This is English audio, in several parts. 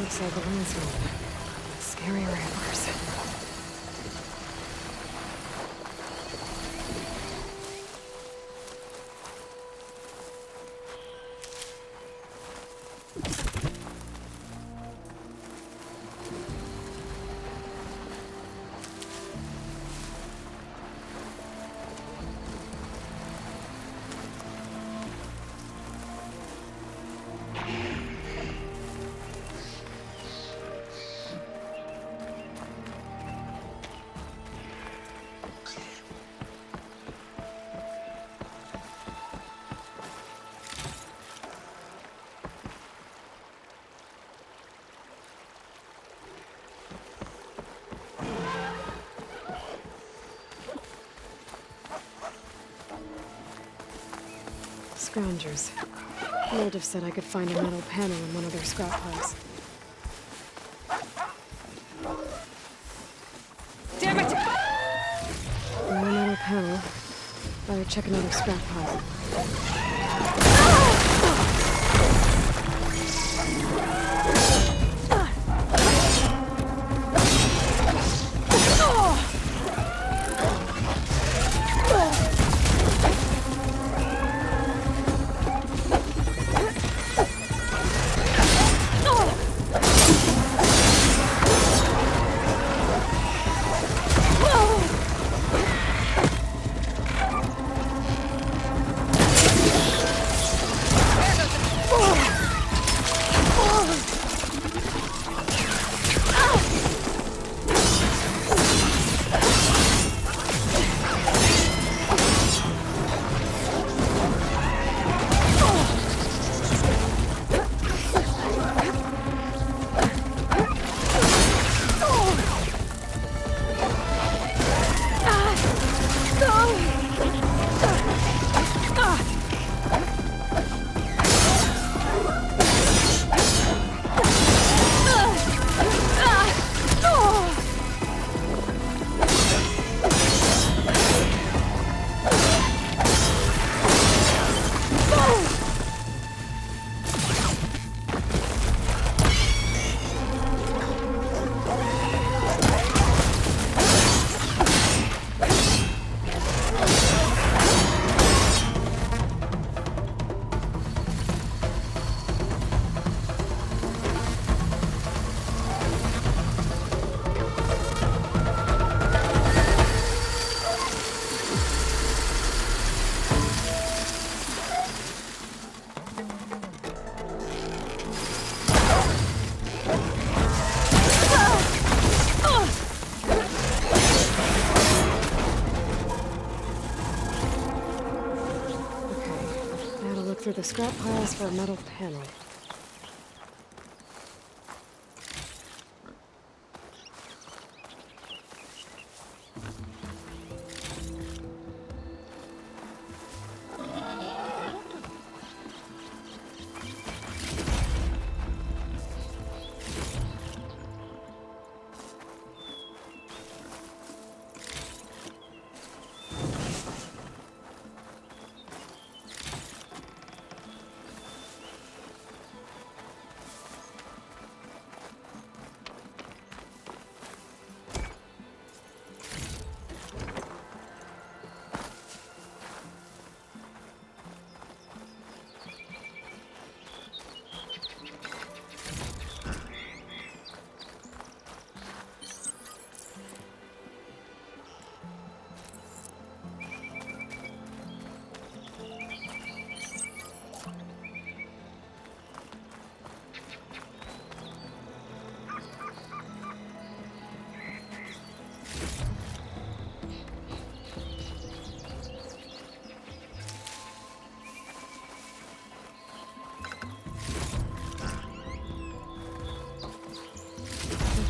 Looks like a landscape. Scary ramblers. Scroungers. Moldov said I could find a metal panel in one of their scrap piles. Damn it! No metal panel. Better check another scrap pile. Through the scrap piles for a metal panel.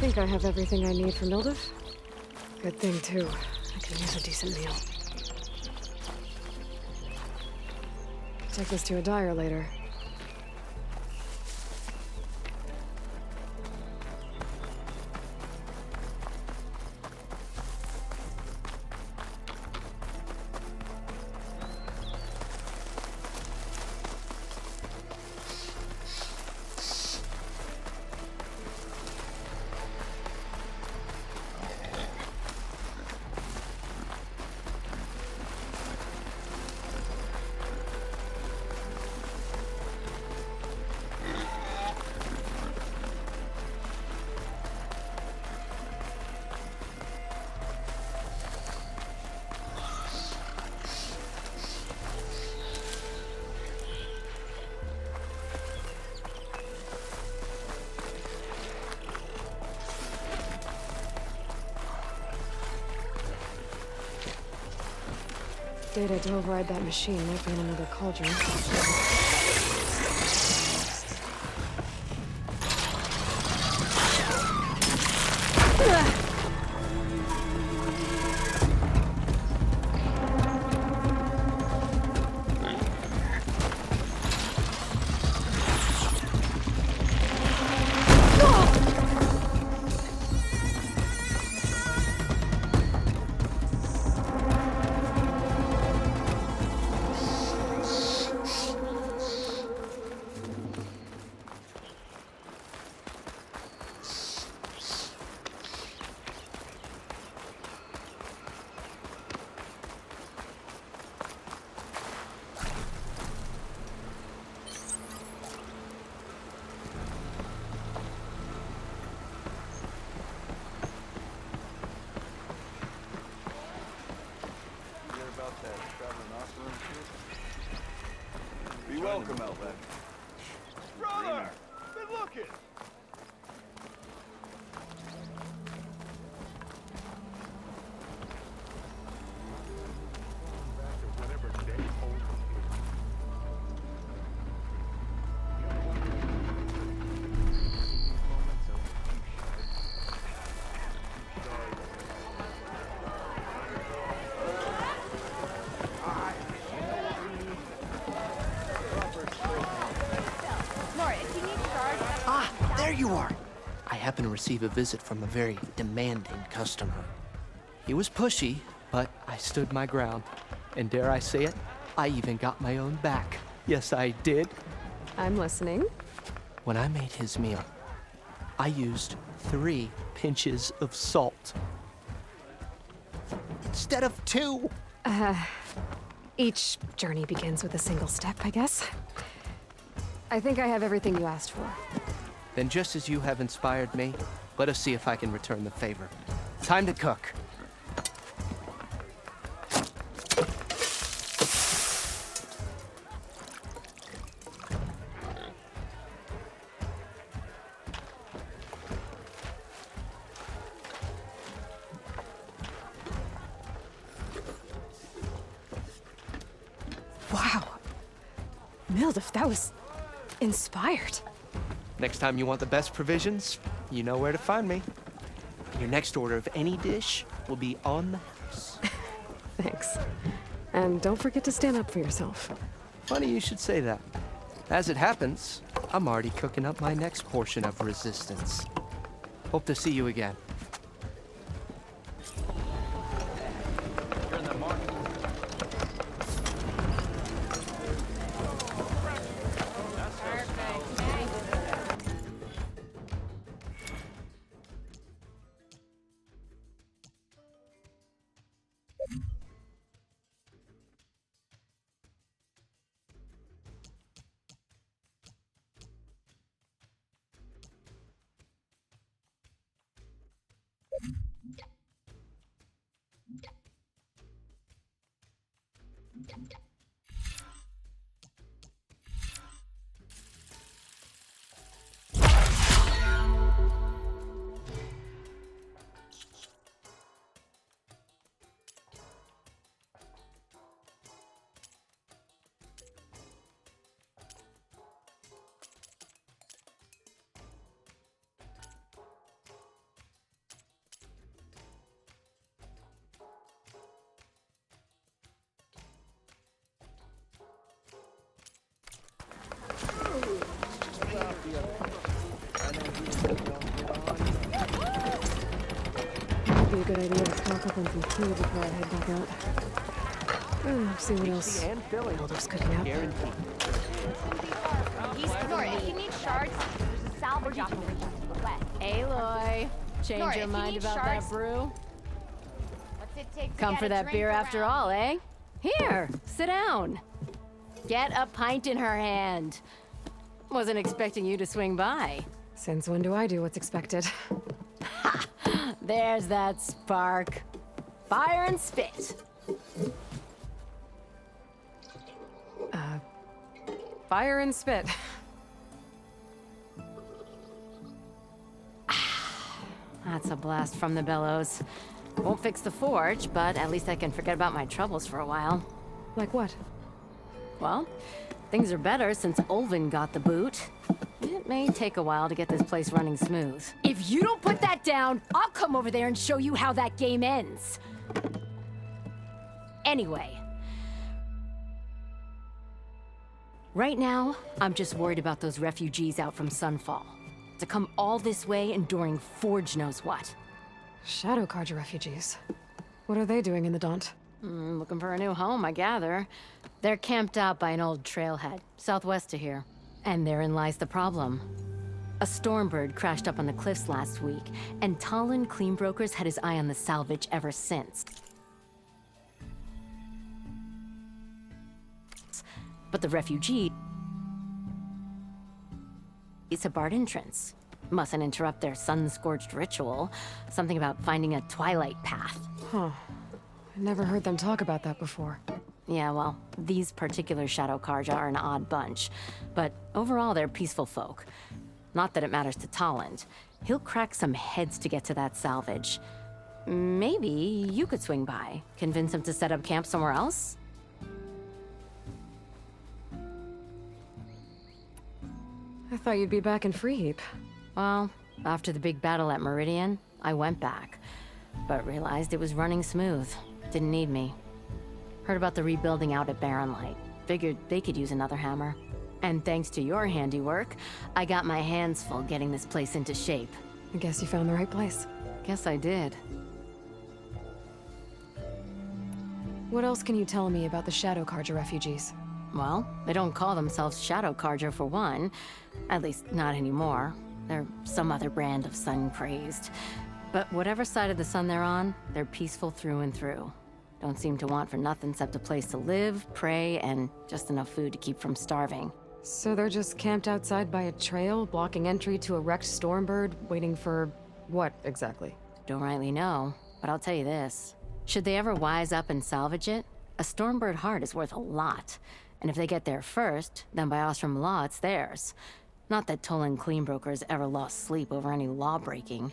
I think I have everything I need for Moldov. Good thing, too. I can use a decent meal. Take this to a dyer later. Data to override that machine might be in another cauldron. Be welcome, Outback. Brother! Been looking! There you are! I happened to receive a visit from a very demanding customer. He was pushy, but I stood my ground. And dare I say it, I even got my own back. Yes, I did. I'm listening. When I made his meal, I used 3 pinches of salt. Instead of 2! Each journey begins with a single step, I guess. I think I have everything you asked for. Then just as you have inspired me, let us see if I can return the favor. Time to cook. Wow. Mildef, that was inspired. Next time you want the best provisions, you know where to find me. Your next order of any dish will be on the house. Thanks. And don't forget to stand up for yourself. Funny you should say that. As it happens, I'm already cooking up my next portion of resistance. Hope to see you again. Might be a good idea to stock up on some food before I head back out. See what else Mildef's cooking up. If you need shards, there's a salvage operation to the west. Aloy, change Nora, your if you mind need about shards- that brew? What's it take to Come get for a that drink beer after around all, eh? Here, sit down. Get a pint in her hand. Wasn't expecting you to swing by. Since when do I do what's expected? There's that spark. Fire and spit. Fire and spit. That's a blast from the bellows. Won't fix the forge, but at least I can forget about my troubles for a while. Like what? Well, things are better since Olvin got the boot. It may take a while to get this place running smooth. If you don't put that down, I'll come over there and show you how that game ends. Anyway. Right now, I'm just worried about those refugees out from Sunfall. To come all this way enduring Forge knows what. Shadow Carja refugees. What are they doing in the Daunt? Looking for a new home, I gather. They're camped out by an old trailhead, southwest of here. And therein lies the problem. A Stormbird crashed up on the cliffs last week, and Talon Cleanbrokers had his eye on the salvage ever since. But the refugee is a barred entrance. Mustn't interrupt their sun-scorched ritual. Something about finding a twilight path. Huh. I never heard them talk about that before. Yeah, well, these particular Shadow Carja are an odd bunch. But overall, they're peaceful folk. Not that it matters to Talland. He'll crack some heads to get to that salvage. Maybe you could swing by, convince him to set up camp somewhere else? I thought you'd be back in Freeheap. Well, after the big battle at Meridian, I went back. But realized it was running smooth. Didn't need me. Heard about the rebuilding out at Barren Light. Figured they could use another hammer. And thanks to your handiwork, I got my hands full getting this place into shape. I guess you found the right place. Guess I did. What else can you tell me about the Shadow Carja refugees? Well, they don't call themselves Shadow Carja for one. At least, not anymore. They're some other brand of sun-crazed. But whatever side of the sun they're on, they're peaceful through and through. Don't seem to want for nothing except a place to live, pray, and just enough food to keep from starving. So they're just camped outside by a trail, blocking entry to a wrecked Stormbird, waiting for what exactly? Don't rightly know, but I'll tell you this. Should they ever wise up and salvage it, a Stormbird heart is worth a lot. And if they get there first, then by Ostrom law, it's theirs. Not that Tolan Cleanbrokers ever lost sleep over any law breaking.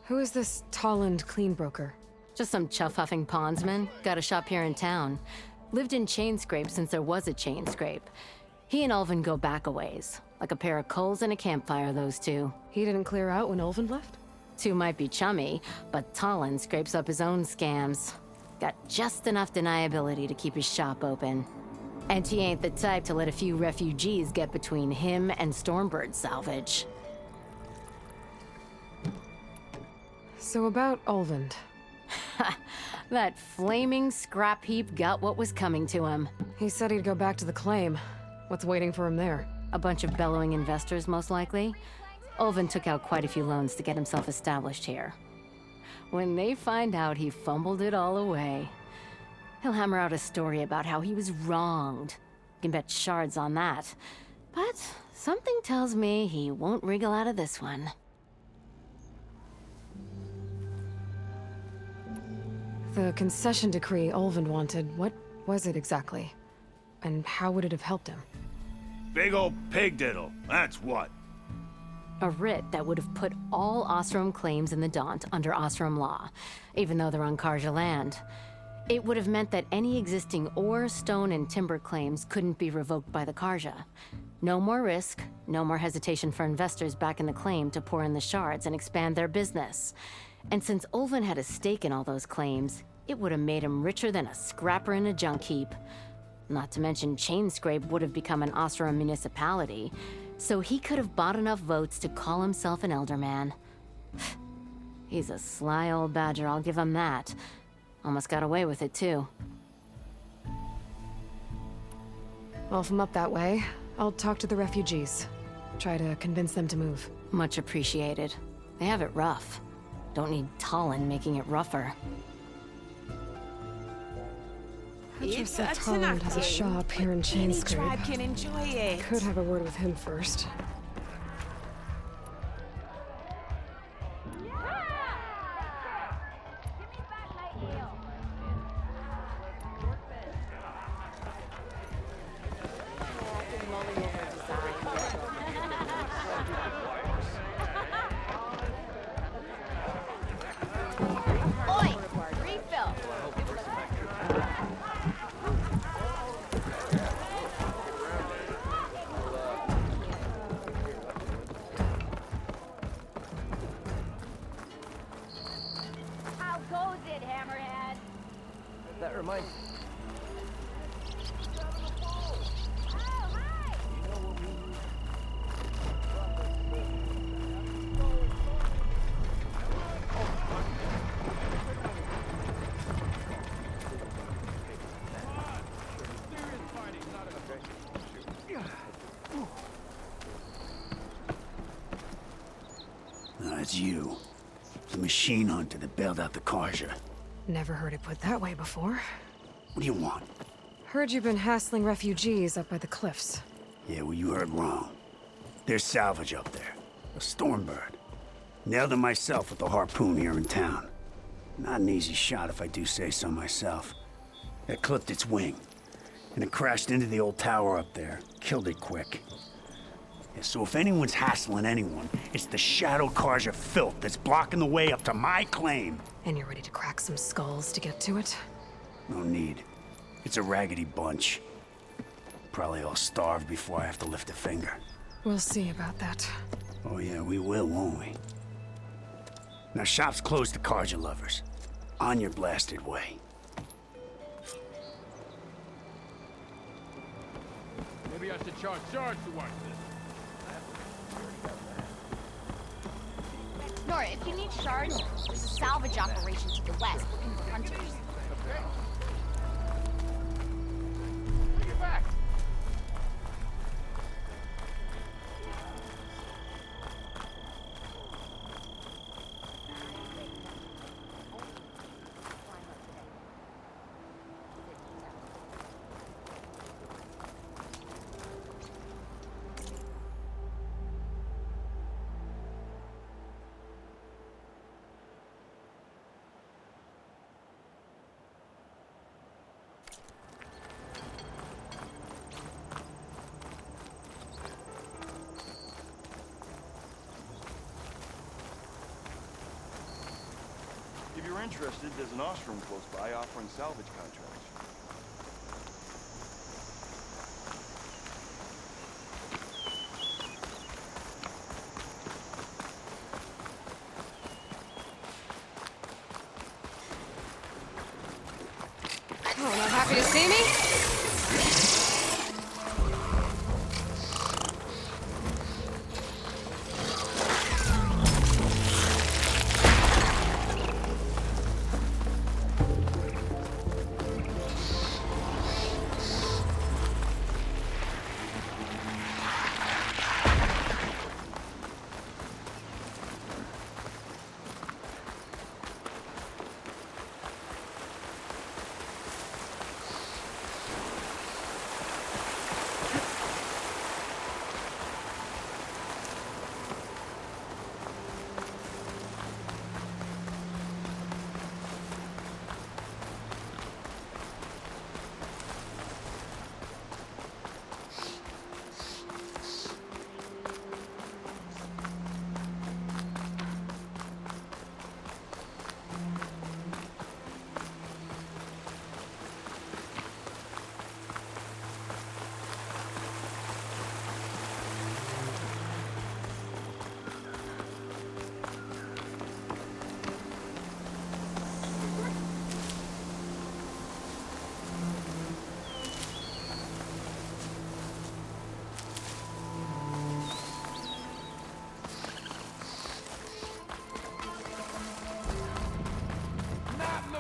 Who is this Talland Cleanbroker? Just some chuff-huffing pondsman. Got a shop here in town. Lived in Chainscrape since there was a Chainscrape. He and Ulvin go back a ways. Like a pair of coals and a campfire, those two. He didn't clear out when Ulvin left? Two might be chummy, but Talon scrapes up his own scams. Got just enough deniability to keep his shop open. And he ain't the type to let a few refugees get between him and Stormbird salvage. So about Ulvin. That flaming scrap heap got what was coming to him. He said he'd go back to the claim. What's waiting for him there? A bunch of bellowing investors, most likely. Ulvin took out quite a few loans to get himself established here. When they find out he fumbled it all away, he'll hammer out a story about how he was wronged. You can bet shards on that. But something tells me he won't wriggle out of this one. The concession decree Ulvin wanted, what was it exactly? And how would it have helped him? Big old pig diddle, that's what. A writ that would have put all Ostrom claims in the Daunt under Ostrom law, even though they're on Carja land. It would have meant that any existing ore, stone, and timber claims couldn't be revoked by the Carja. No more risk, no more hesitation for investors back in the claim to pour in the shards and expand their business. And since Ulvin had a stake in all those claims, it would have made him richer than a scrapper in a junk heap. Not to mention Chainscrape would have become an Ostrom municipality, so he could have bought enough votes to call himself an Elderman. He's a sly old badger, I'll give him that. Almost got away with it, too. Well, if I'm up that way, I'll talk to the refugees. Try to convince them to move. Much appreciated. They have it rough. Don't need Talon making it rougher. Petrus Talland has a shop here in Chainscrape. Tribe can enjoy it. Could have a word with him first. Oi! that reminds me. It's you. The machine hunter that bailed out the Karja. Never heard it put that way before. What do you want? Heard you've been hassling refugees up by the cliffs. Yeah, well, you heard wrong. There's salvage up there. A Stormbird. Nailed him myself with the harpoon here in town. Not an easy shot if I do say so myself. It clipped its wing, and it crashed into the old tower up there. Killed it quick. Yeah, so if anyone's hassling anyone, it's the Shadow Karja filth that's blocking the way up to my claim. And you're ready to crack some skulls to get to it? No need. It's a raggedy bunch. Probably all starved before I have to lift a finger. We'll see about that. Oh yeah, we will, won't we? Now shop's closed to Karja lovers. On your blasted way. Maybe I should charge Sarge to watch this. Nora, if you need shards, there's a salvage operation to the west looking for hunters. Bring it back. If you're interested, there's an Ostrom close by offering salvage contracts. Oh, not happy to see me?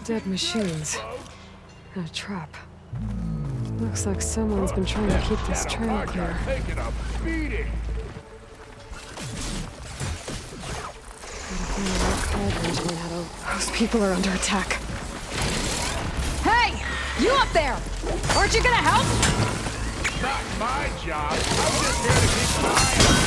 Dead machines. And a trap. Looks like someone's been trying to keep this trail clear. Taking a beating. Those people are under attack. Hey! You up there! Aren't you gonna help? Not my job. I'm just here to keep an eye on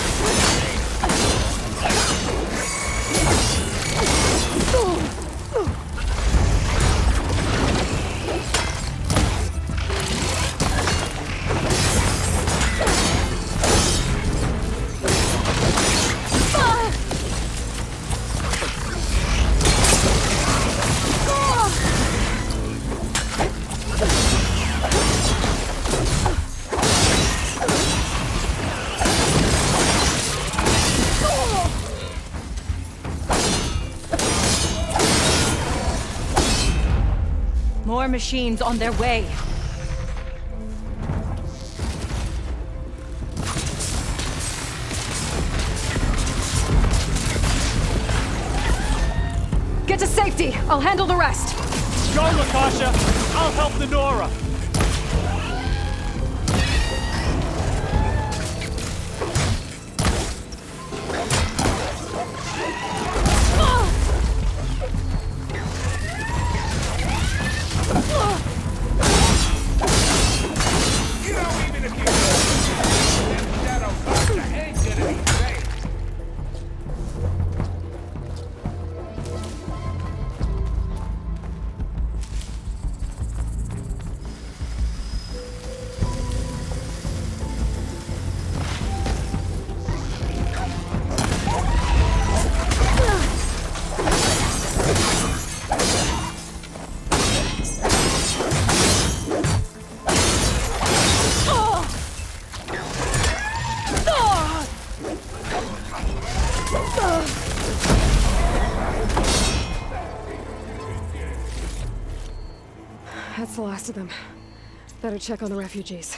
More machines on their way. Get to safety. I'll handle the rest. Go, Lakasha! I'll help the Nora! You know, even if you that shadow Carja ain't gonna be safe. That's the last of them. Better check on the refugees.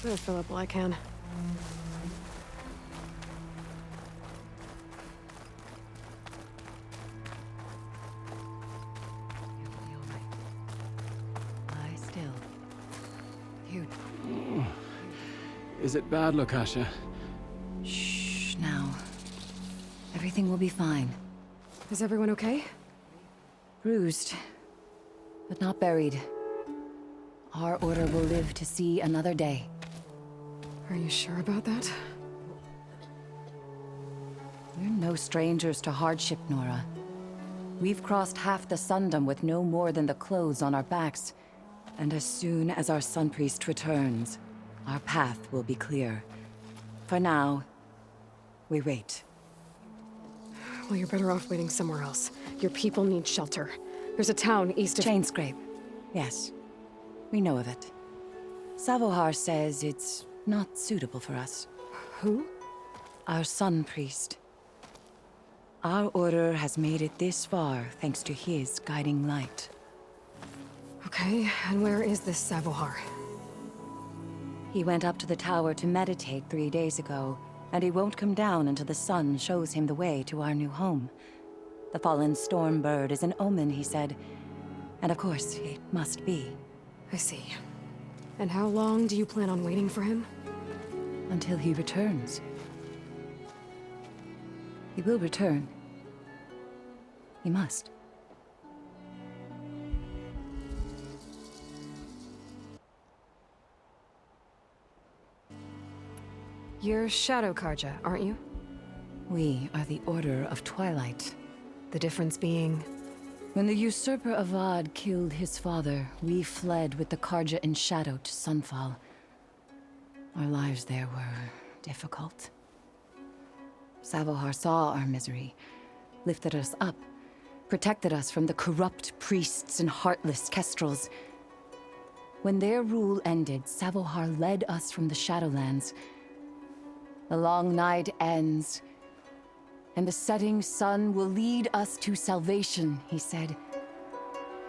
Better fill up while I can. Lie still. You. Is it bad, Lakasha? Shh, now. Everything will be fine. Is everyone okay? Bruised, but not buried. Our order will live to see another day. Are you sure about that? We're no strangers to hardship, Nora. We've crossed half the Sundom with no more than the clothes on our backs. And as soon as our Sun Priest returns, our path will be clear. For now, we wait. Well, you're better off waiting somewhere else. Your people need shelter. There's a town east of... Chainscrape. Yes. We know of it. Savohar says it's not suitable for us. Who? Our Sun Priest. Our order has made it this far thanks to his guiding light. Okay, and where is this Savohar? He went up to the tower to meditate 3 days ago, and he won't come down until the sun shows him the way to our new home. The fallen storm bird is an omen, he said. And of course, it must be. I see. And how long do you plan on waiting for him? Until he returns. He will return. He must. You're Shadow Carja, aren't you? We are the Order of Twilight. The difference being... When the usurper Avad killed his father, we fled with the Carja in shadow to Sunfall. Our lives there were difficult. Savohar saw our misery, lifted us up, protected us from the corrupt priests and heartless kestrels. When their rule ended, Savohar led us from the Shadowlands. The long night ends, and the setting sun will lead us to salvation, he said.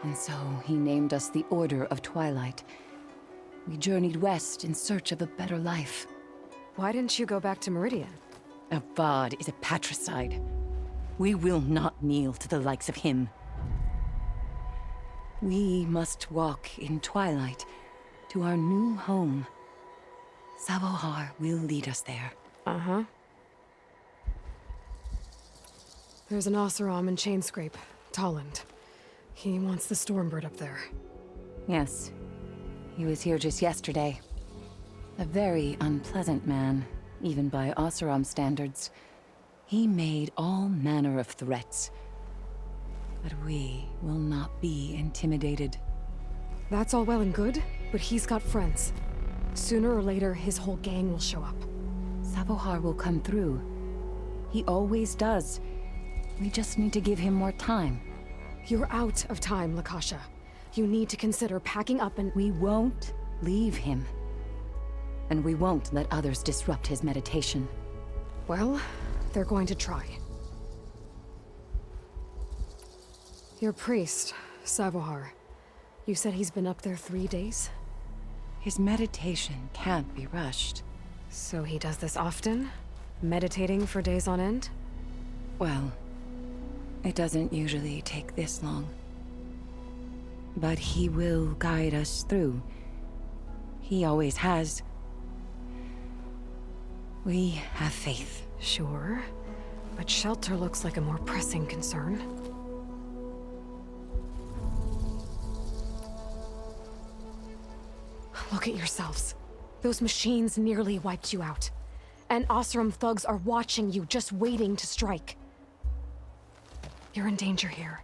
And so he named us the Order of Twilight. We journeyed west in search of a better life. Why didn't you go back to Meridian? Avad is a patricide. We will not kneel to the likes of him. We must walk in Twilight to our new home. Savohar will lead us there. Uh-huh. There's an Oseram in Chainscrape, Tolland. He wants the Stormbird up there. Yes. He was here just yesterday. A very unpleasant man, even by Oseram standards. He made all manner of threats. But we will not be intimidated. That's all well and good, but he's got friends. Sooner or later, his whole gang will show up. Savohar will come through. He always does. We just need to give him more time. You're out of time, Lakasha. You need to consider packing up and— We won't leave him. And we won't let others disrupt his meditation. Well, they're going to try. Your priest, Savohar. You said he's been up there 3 days? His meditation can't be rushed. So he does this often? Meditating for days on end? Well, it doesn't usually take this long. But he will guide us through. He always has. We have faith. Sure. But shelter looks like a more pressing concern. Look at yourselves. Those machines nearly wiped you out. And Oseram thugs are watching you, just waiting to strike. You're in danger here.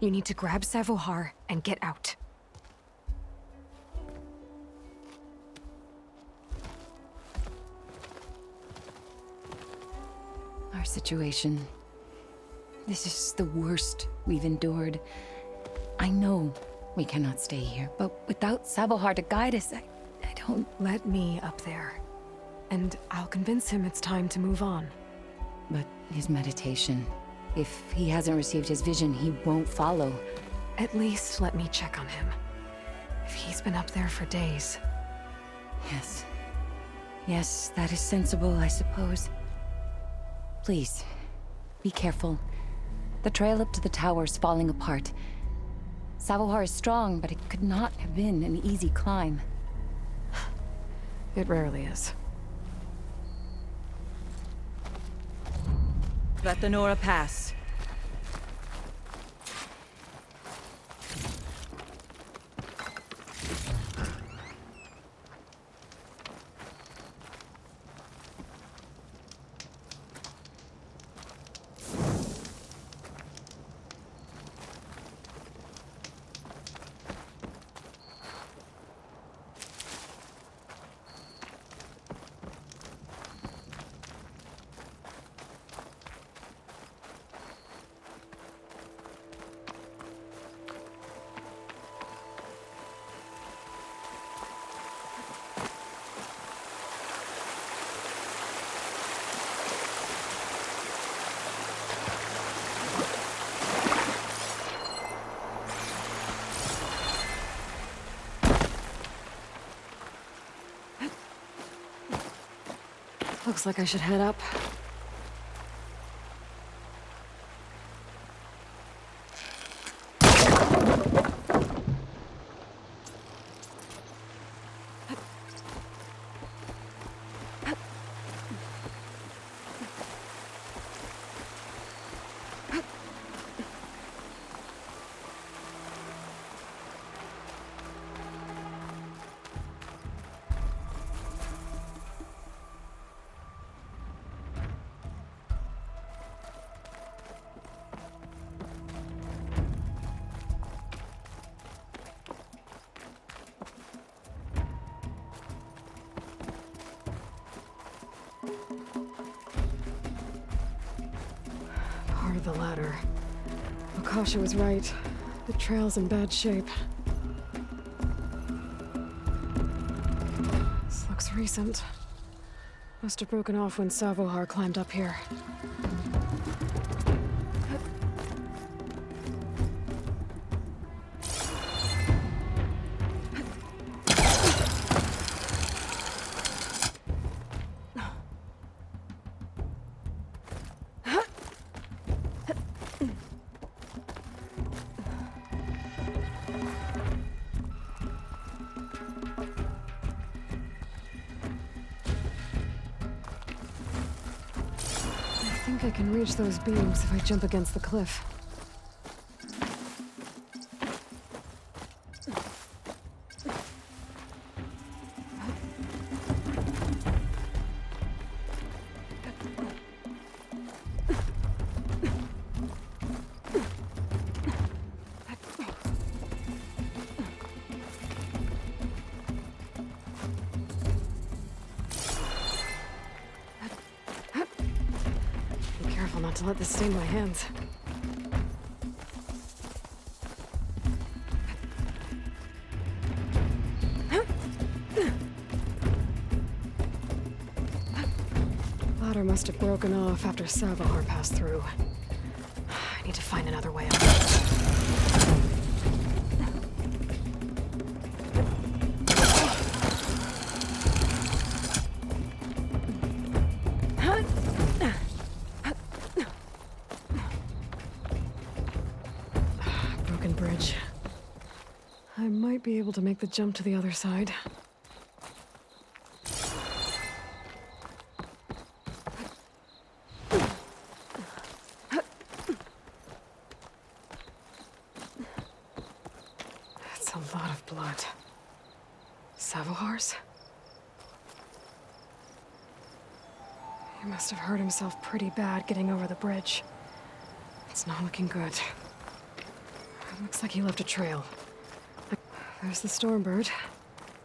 You need to grab Savohar and get out. Our situation. This is the worst we've endured. I know we cannot stay here, but without Savohar to guide us, I don't... Let me up there. And I'll convince him it's time to move on. But his meditation... If he hasn't received his vision, he won't follow. At least let me check on him. If he's been up there for days. Yes. Yes, that is sensible, I suppose. Please, be careful. The trail up to the tower's falling apart. Savohar is strong, but it could not have been an easy climb. It rarely is. Let the Nora pass. Looks like I should head up. Part of the ladder. Akasha was right. The trail's in bad shape. This looks recent. Must have broken off when Savohar climbed up here. I think I can reach those beams if I jump against the cliff. let this stain my hands. Ladder must have broken off after Savahar passed through. I need to find another way up. Broken bridge. I might be able to make the jump to the other side. That's a lot of blood. Savohar's? He must have hurt himself pretty bad getting over the bridge. It's not looking good. It looks like he left a trail. There's the Stormbird.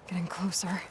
Getting closer.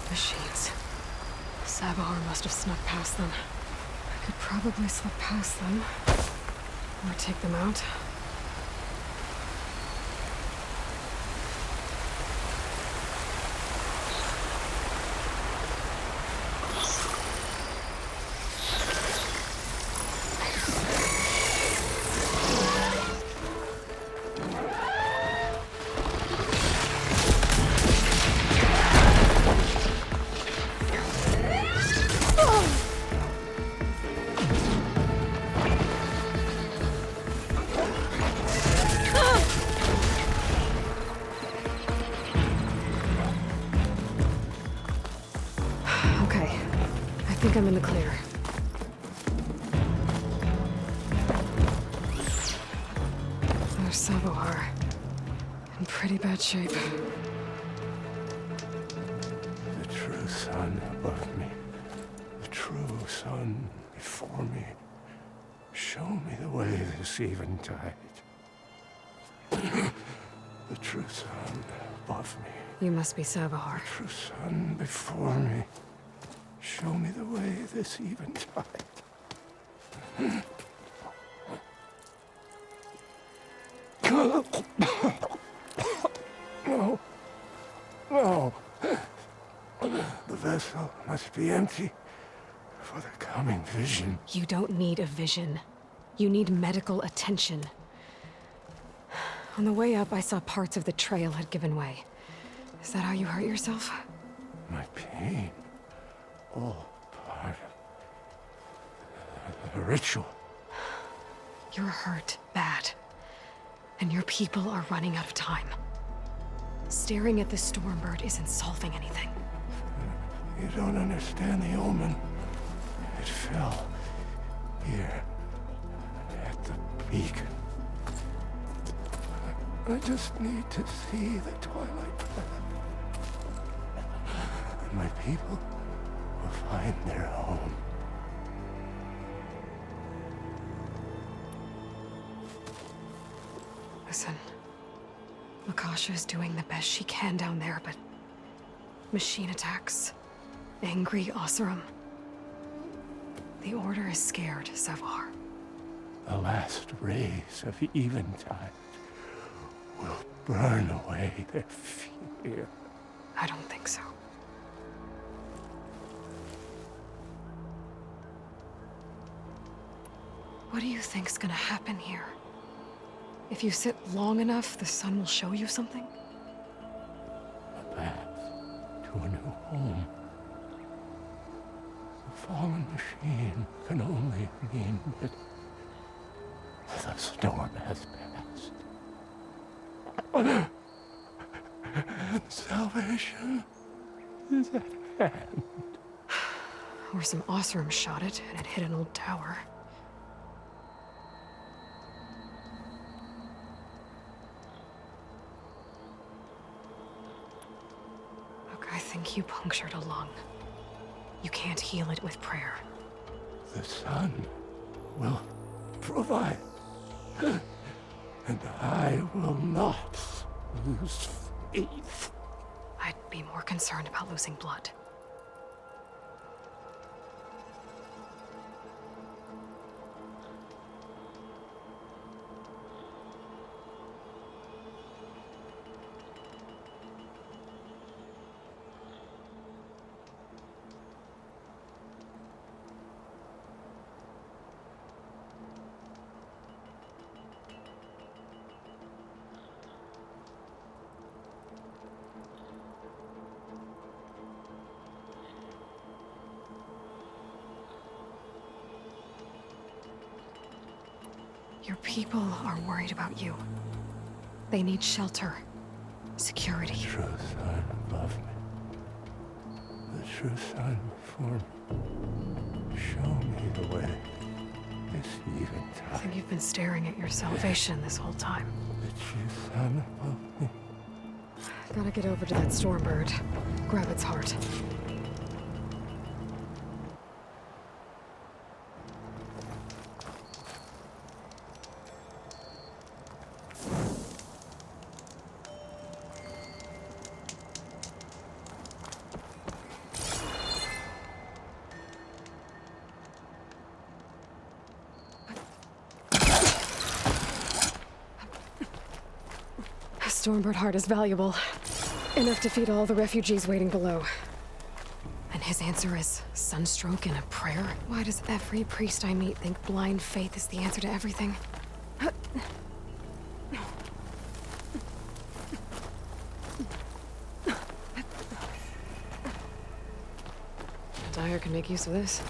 Machines. Savahar must have snuck past them. I could probably slip past them. Or take them out. I think I'm in the clear. There's Savahar. In pretty bad shape. The true sun above me. The true sun before me. Show me the way this eventide. The true sun above me. You must be Savahar. The true sun before me. Show me the way this eventide. No. No. The vessel must be empty for the coming vision. You don't need a vision. You need medical attention. On the way up, I saw parts of the trail had given way. Is that how you hurt yourself? My pain. All part of the ritual. You're hurt bad. And your people are running out of time. Staring at the Stormbird isn't solving anything. You don't understand the omen. It fell here at the beacon. I just need to see the twilight path. And my people will find their home. Listen, Lakasha is doing the best she can down there, but machine attacks, angry Oseram. The Order is scared, Savahar. The last rays of eventide will burn away their fear. I don't think so. What do you think's gonna happen here? If you sit long enough, the sun will show you something? A path to a new home. The fallen machine can only mean that the storm has passed. And salvation is at hand. Or some Osram shot it, and it hit an old tower. Look, I think you punctured a lung. You can't heal it with prayer. The sun will provide. And I will not lose faith. I'd be more concerned about losing blood. Your people are worried about you. They need shelter, security. The true sun above me. The true sun before me. Show me the way. This eventide. I think you've been staring at your salvation this whole time. The true sun above me. Gotta get over to that Stormbird. Grab its heart. Stormbird heart is valuable. Enough to feed all the refugees waiting below. And his answer is sunstroke and a prayer? Why does every priest I meet think blind faith is the answer to everything? Dyer can make use of this.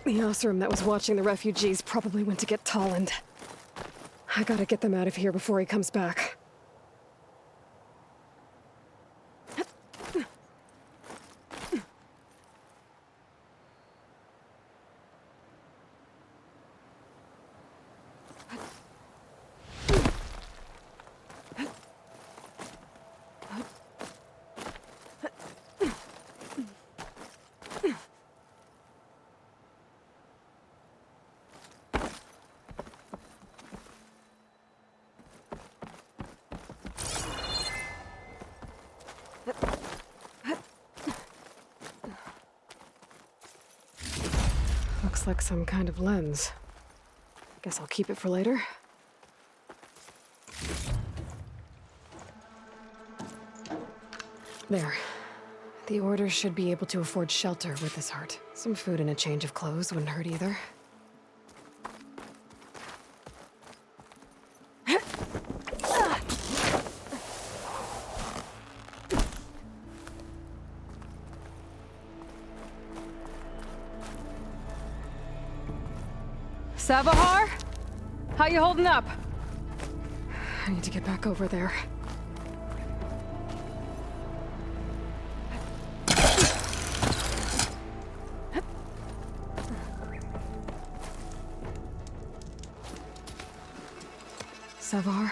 The Osram that was watching the refugees probably went to get Tolland. I gotta get them out of here before he comes back. Looks like some kind of lens. Guess I'll keep it for later. There. The Order should be able to afford shelter with this heart. Some food and a change of clothes wouldn't hurt either. Savahar? How you holding up? I need to get back over there. Savahar?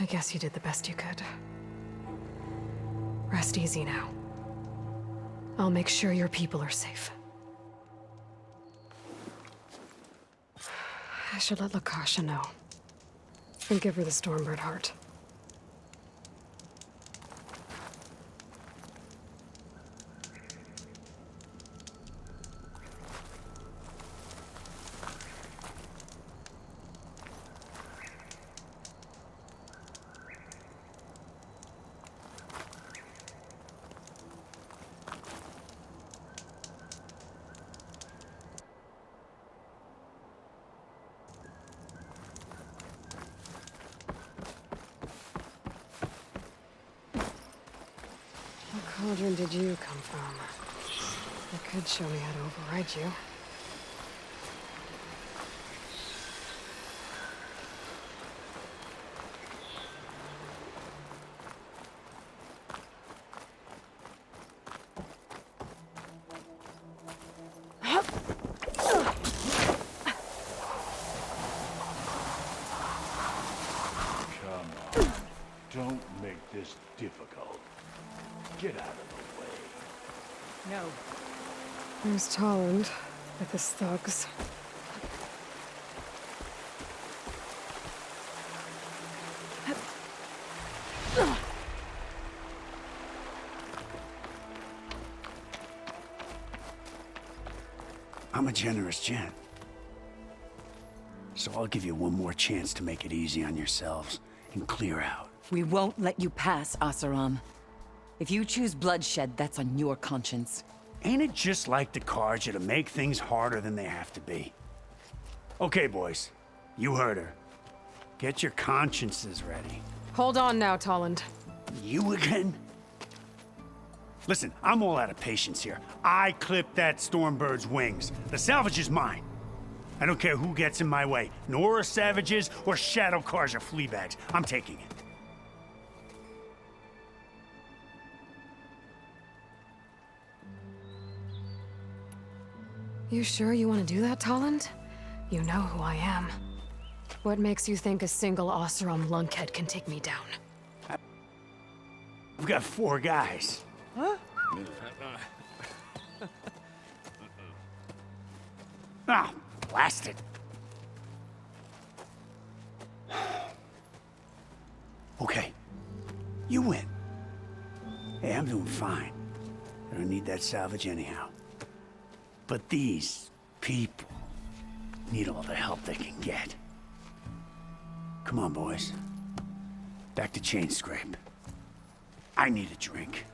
I guess you did the best you could. Rest easy now. I'll make sure your people are safe. I should let Lakasha know. And give her the Stormbird heart. What cauldron did you come from? You could show me how to override you. Come on. Don't make this difficult. Get out of the way. No. There's Tolland with his thugs. I'm a generous gent. So I'll give you one more chance to make it easy on yourselves and clear out. We won't let you pass, Oseram. If you choose bloodshed, that's on your conscience. Ain't it just like the Carja to make things harder than they have to be? Okay, boys. You heard her. Get your consciences ready. Hold on now, Tolland. You again? Listen, I'm all out of patience here. I clipped that Stormbird's wings. The salvage is mine. I don't care who gets in my way. Nora savages or Shadow Carja fleabags. I'm taking it. You sure you want to do that, Tolland? You know who I am. What makes you think a single Oseram lunkhead can take me down? I've got 4 guys. Huh? Ah, blast it. Okay, you win. Hey, I'm doing fine. I don't need that salvage anyhow. But these people need all the help they can get. Come on, boys. Back to Chain Scrape. I need a drink.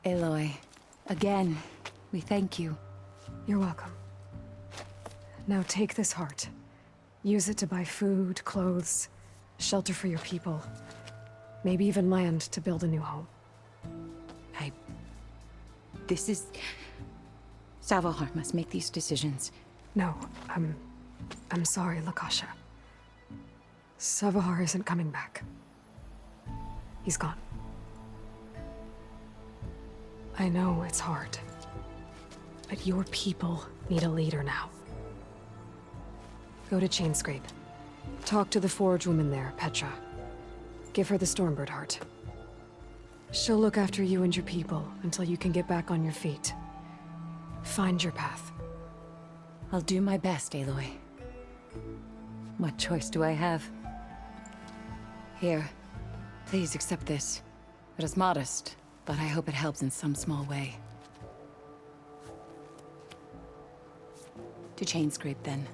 Aloy, again, we thank you. You're welcome. Now take this heart. Use it to buy food, clothes, shelter for your people. Maybe even land to build a new home. This is... Savahar must make these decisions. No, I'm sorry, Lakasha. Savahar isn't coming back. He's gone. I know it's hard, but your people need a leader now. Go to Chainscrape. Talk to the forge woman there, Petra. Give her the Stormbird heart. She'll look after you and your people until you can get back on your feet. Find your path. I'll do my best, Aloy. What choice do I have? Here, please accept this. It is modest, but I hope it helps in some small way. To Chainscrape, then.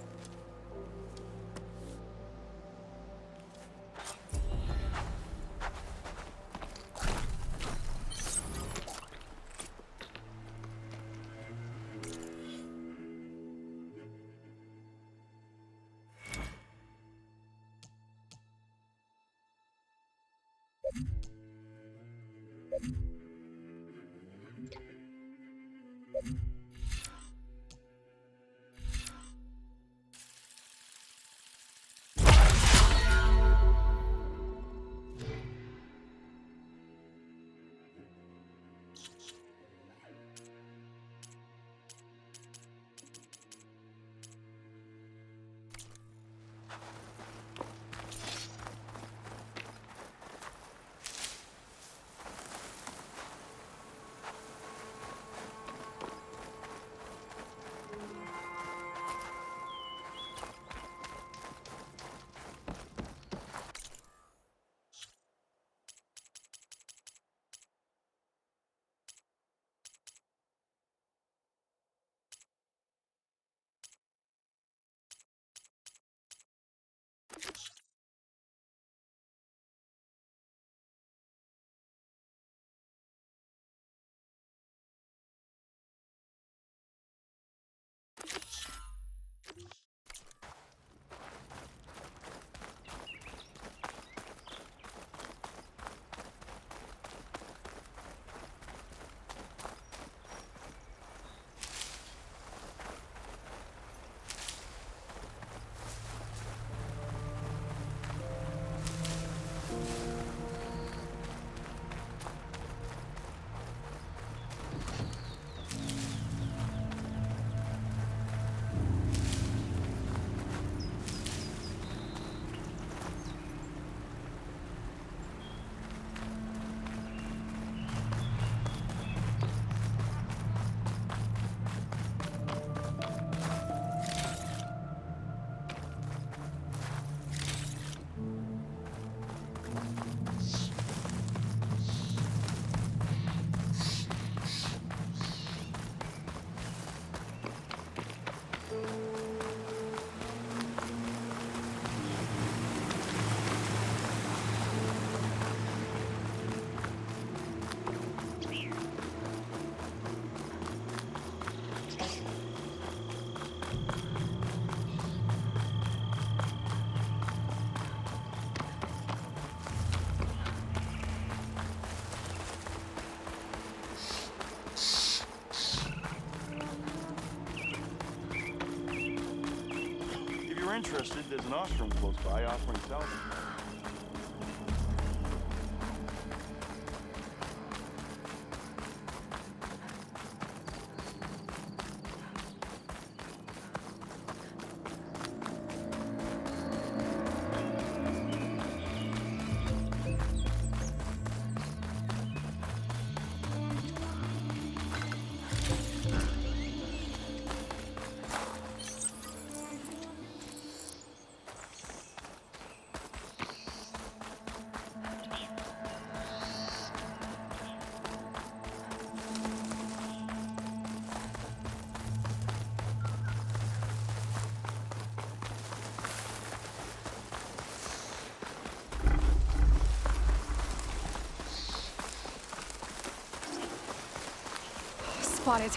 Interested, there's an Ostrom close by offering salvage. Spotted.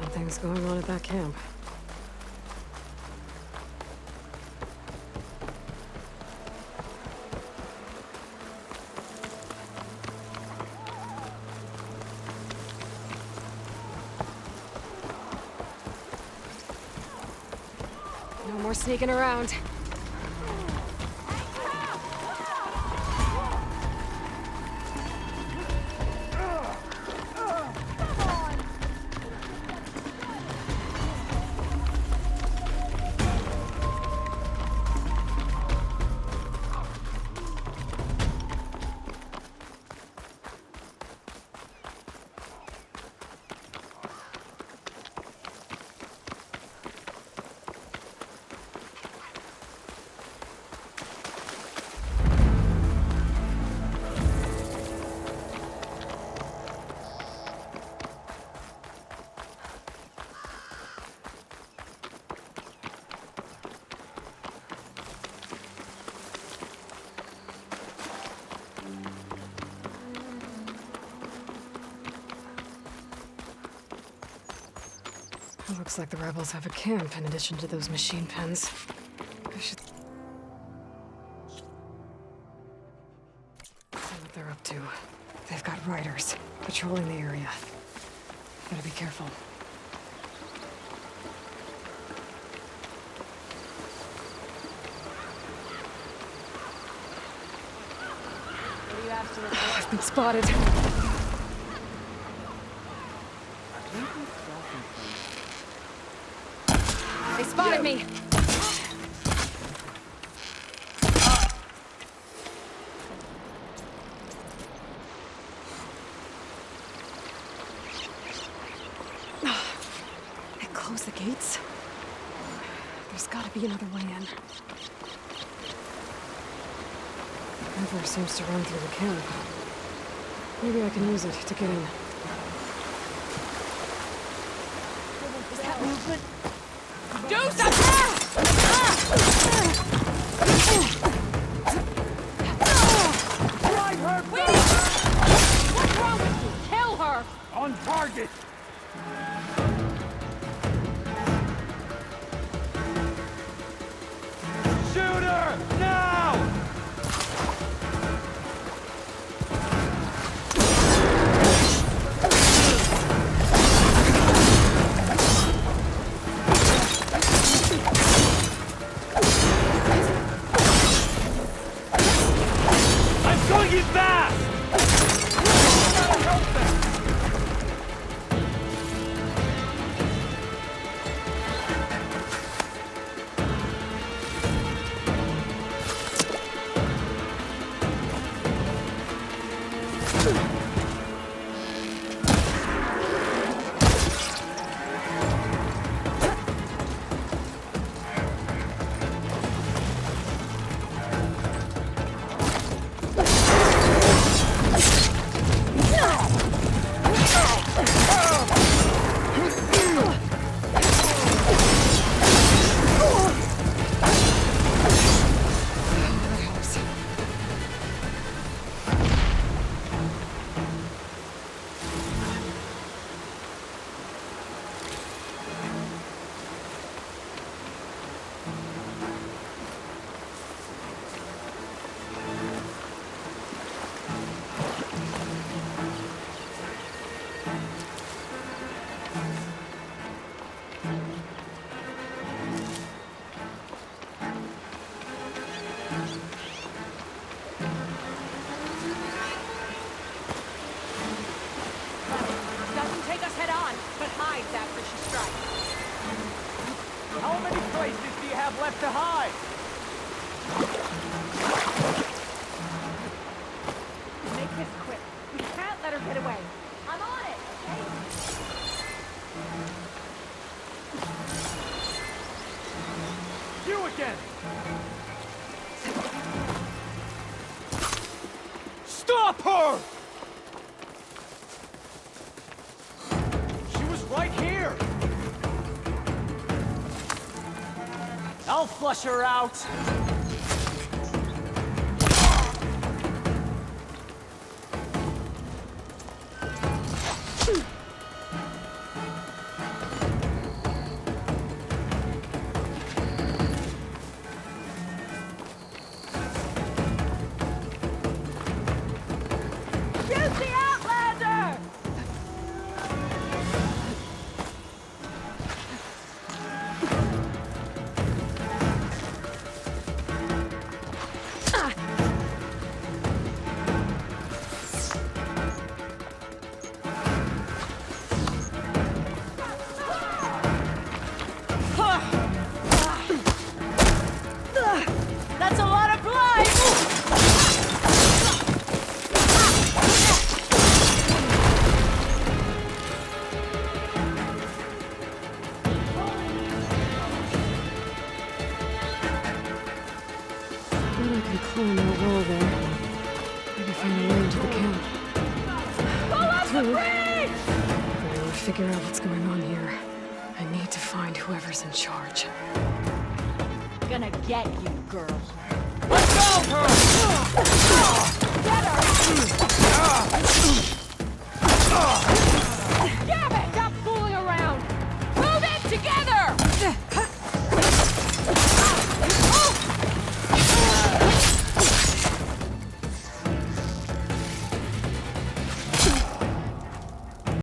Something's going on at that camp. No more sneaking around. Looks like the rebels have a camp in addition to those machine pens. I should see what they're up to. They've got riders patrolling the area. Gotta be careful. What do you have to report? I've been spotted. They spotted me! They closed the gates? There's gotta be another way in. The river seems to run through the camp. Maybe I can use it to get in. Is that movement? Do something! Drive her back! What's wrong with you? Kill her! On target! Shoot her! Now! I'm going in fast! Help them! Doesn't take us head on, but hides after she strikes. How many places do you have left to hide? Make this quick. We can't let her get away. I'm on it, okay? You again! Stop her! She was right here! I'll flush her out! figure out what's going on here. I need to find whoever's in charge. Gonna get you, girl. Let's go, girl! Get her!